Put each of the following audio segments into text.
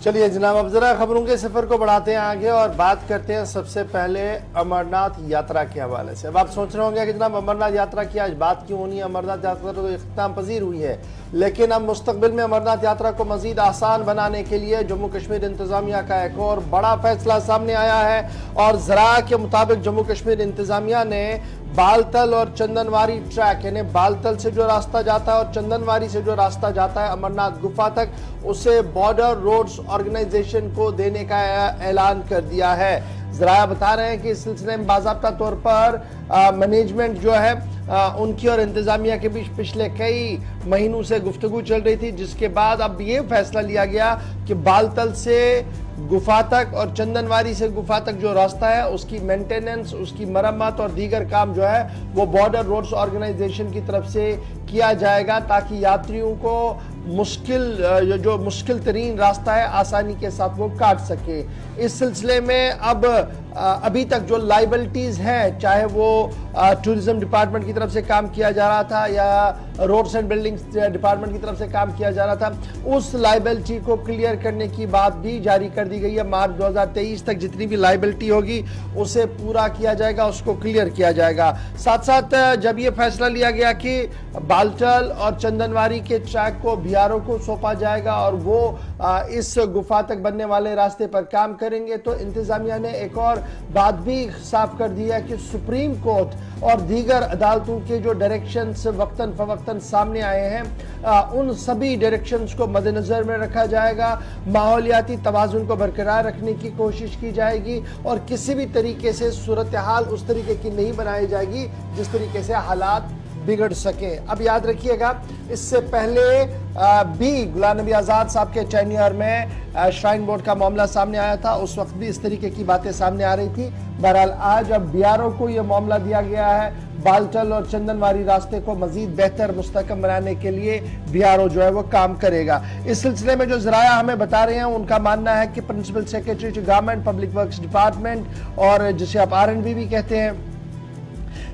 चलिए जनाब, अब जरा खबरों के सफर को बढ़ाते हैं आगे और बात करते हैं सबसे पहले अमरनाथ यात्रा के हवाले से। अब आप सोच रहे होंगे कि जनाब अमरनाथ यात्रा की आज बात क्यों होनी है, अमरनाथ यात्रा तो इख्तिताम पजीर हुई है, लेकिन अब मुस्तकबिल में अमरनाथ यात्रा को मजीद आसान बनाने के लिए जम्मू कश्मीर इंतजामिया का एक और बड़ा फैसला सामने आया है। और जरा के मुताबिक जम्मू कश्मीर इंतजामिया ने बालतल और चंदनवारी ट्रैक, यानी बालतल से जो रास्ता जाता है और चंदनवारी से जो रास्ता जाता है अमरनाथ गुफा तक, उसे बॉर्डर रोड्स ऑर्गेनाइजेशन को देने का ऐलान कर दिया है। जरा बता रहे हैं कि इस सिलसिले में बाज़ाब्ता तौर पर मैनेजमेंट जो है उनकी और इंतजामिया के बीच पिछले कई महीनों से गुफ्तगू चल रही थी, जिसके बाद अब ये फैसला लिया गया कि बालतल से गुफा तक और चंदनवारी से गुफा तक जो रास्ता है उसकी मेंटेनेंस, उसकी मरम्मत और दीगर काम जो है वो बॉर्डर रोड्स ऑर्गेनाइजेशन की तरफ से किया जाएगा, ताकि यात्रियों को जो मुश्किल तरीन रास्ता है आसानी के साथ वो काट सके। इस सिलसिले में अब अभी तक जो लाइबिलिटीज हैं, चाहे वो टूरिज्म डिपार्टमेंट की तरफ से काम किया जा रहा था या रोड्स एंड बिल्डिंग्स डिपार्टमेंट की तरफ से काम किया जा रहा था, उस लाइबिलिटी को क्लियर करने की बात भी जारी कर दी गई है। मार्च 2023 तक जितनी भी लाइबिलिटी होगी उसे पूरा किया जाएगा, उसको क्लियर किया जाएगा। साथ साथ जब ये फैसला लिया गया कि बालतल और चंदनवारी के ट्रैक को बीआरओ को सौंपा जाएगा और वो इस गुफा तक बनने वाले रास्ते पर काम करेंगे, तो इंतजामिया ने एक और बात भी साफ कर दी है कि सुप्रीम कोर्ट और दीगर अदालतों के जो डायरेक्शंस वक्तन फवक्तन सामने आए हैं, उन सभी डायरेक्शंस को मद्देनजर में रखा जाएगा। माहौलियाती तवाज़ुन को बरकरार रखने की कोशिश की जाएगी और किसी भी तरीके से सूरत हाल उस तरीके की नहीं बनाई जाएगी जिस तरीके से हालात बिगड़ सके। अब याद रखिएगा, इससे पहले भी गुलाम नबी आज़ाद साहब के टेन्योर में श्राइन बोर्ड का मामला सामने आया था, उस वक्त भी इस तरीके की बातें सामने आ रही थी। बहरहाल आज अब बीआरओ को यह मामला दिया गया है, बालतल और चंदनवारी रास्ते को मजीद बेहतर मुस्तहकम बनाने के लिए बीआरओ जो है वो काम करेगा। इस सिलसिले में जो जराया हमें बता रहे हैं उनका मानना है कि principal secretary to government public works department और जिसे आप आरएनबी भी कहते हैं,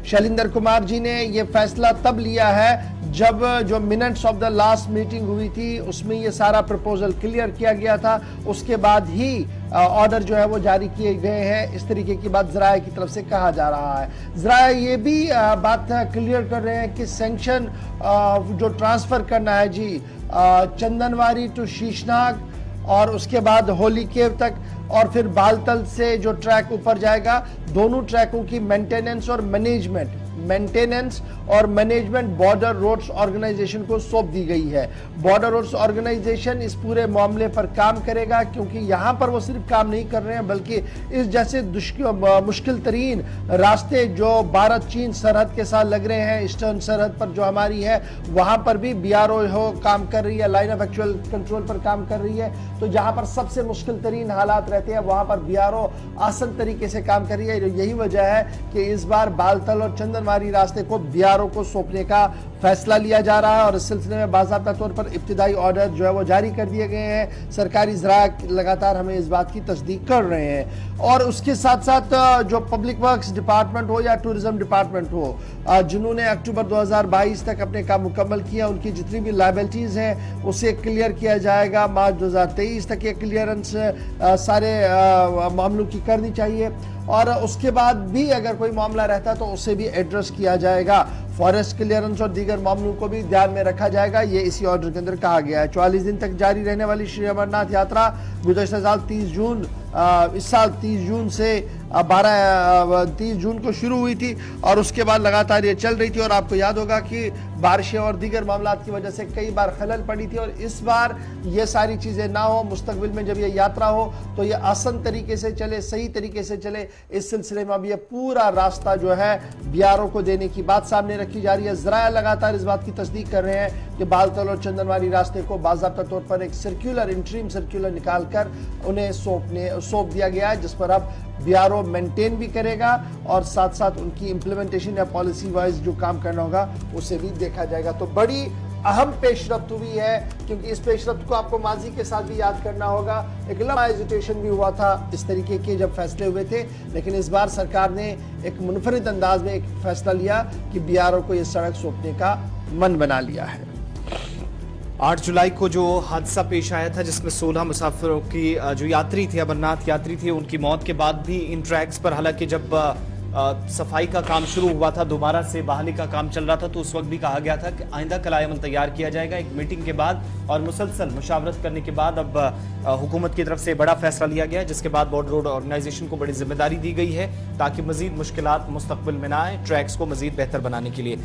शैलेंद्र कुमार जी ने यह फैसला तब लिया है जब जो minutes of the last meeting हुई थी उसमें यह सारा प्रपोजल क्लियर किया गया था, उसके बाद ही ऑर्डर जो है वो जारी किए गए हैं। इस तरीके की बात जराये की तरफ से कहा जा रहा है। जराये ये भी बात क्लियर कर रहे हैं कि सैंक्शन जो ट्रांसफर करना है जी चंदनवारी टू शीशनाग और उसके बाद होली केव तक और फिर बालतल से जो ट्रैक ऊपर जाएगा, दोनों ट्रैकों की मेंटेनेंस और मैनेजमेंट बॉर्डर रोड्स ऑर्गेनाइजेशन को सौंप दी गई है। बॉर्डर रोड्स ऑर्गेनाइजेशन इस पूरे मामले पर काम करेगा, क्योंकि यहां पर वो सिर्फ काम नहीं कर रहे हैं बल्कि इस जैसे मुश्किल तरीन रास्ते जो भारत चीन सरहद के साथ लग रहे हैं, ईस्टर्न सरहद पर जो हमारी है, वहां पर भी बीआरओ काम कर रही है, लाइन ऑफ एक्चुअल कंट्रोल पर काम कर रही है। तो जहां पर सबसे मुश्किल तरीन हालात रहते हैं वहां पर बीआरओ आसान तरीके से काम कर रही है। यही वजह है कि इस बार बालतल और चंदनवारी रास्ते को बीआरओ को सौंपने का फैसला लिया जा रहा है और इस सिलसिले में बाज़ाब्ता तौर पर इब्तिदाई ऑर्डर जो है वो जारी कर दिए गए हैं। सरकारी ज़रा लगातार हमें इस बात की तस्दीक कर रहे हैं। और उसके साथ साथ जो पब्लिक वर्क्स डिपार्टमेंट हो या टूरिज्म डिपार्टमेंट हो, जिन्होंने अक्टूबर 2022 तक अपने काम मुकम्मल किया, उनकी जितनी भी लायबिलिटीज़ हैं उसे क्लियर किया जाएगा। मार्च 2023 तक ये क्लियरेंस सारे मामलों की करनी चाहिए और उसके बाद भी अगर कोई मामला रहता तो उसे भी एड्रेस किया जाएगा। फॉरेस्ट क्लियरेंस और दीगर मामलों को भी ध्यान में रखा जाएगा, ये इसी ऑर्डर के अंदर कहा गया है। 44 दिन तक जारी रहने वाली श्री अमरनाथ यात्रा गुज़श्ता साल 30 जून इस साल 30 जून से 30 जून को शुरू हुई थी और उसके बाद लगातार ये चल रही थी। और आपको याद होगा कि बारिशें और दीगर मामलात की वजह से कई बार खलल पड़ी थी और इस बार ये सारी चीज़ें ना हो, मुस्तकबिल में जब ये यात्रा हो तो ये आसान तरीके से चले, सही तरीके से चले। इस सिलसिले में अब ये पूरा रास्ता जो है बीआरओ को देने की बात सामने रखी जा रही है। ज़राया लगातार इस बात की तस्दीक कर रहे हैं कि बालतल और चंदनवारी रास्ते को बाज़ाब्ता तौर पर एक सर्कुलर इंटरिम सर्कुलर निकाल कर उन्हें सौंप दिया गया है, जिस पर अब बीआरओ मेंटेन भी करेगा और साथ साथ उनकी इम्प्लीमेंटेशन या पॉलिसी वाइज जो काम करना होगा उसे भी देखा जाएगा। तो बड़ी अहम पेशरफ्त हुई है, क्योंकि इस पेशरफ्त को आपको माजी के साथ भी याद करना होगा। एक लंबा एजिटेशन भी हुआ था इस तरीके के जब फैसले हुए थे, लेकिन इस बार सरकार ने एक मुनफरिद अंदाज में एक फैसला लिया कि बीआरओ को यह सड़क सौंपने का मन बना लिया है। 8 जुलाई को जो हादसा पेश आया था जिसमें 16 मुसाफिरों की जो यात्री थे, अमरनाथ यात्री थे, उनकी मौत के बाद भी इन ट्रैक्स पर हालांकि जब सफाई का काम शुरू हुआ था, दोबारा से बहाली का काम चल रहा था, तो उस वक्त भी कहा गया था कि आइंदा कलायमल तैयार किया जाएगा। एक मीटिंग के बाद और मुसलसल मुशावरत करने के बाद अब हुकूमत की तरफ से बड़ा फैसला लिया गया, जिसके बाद बॉर्डर रोड ऑर्गेनाइजेशन को बड़ी जिम्मेदारी दी गई है ताकि मजीद मुश्किलात मुस्तकबिल में ना आए, ट्रैक्स को मजीद बेहतर बनाने के लिए।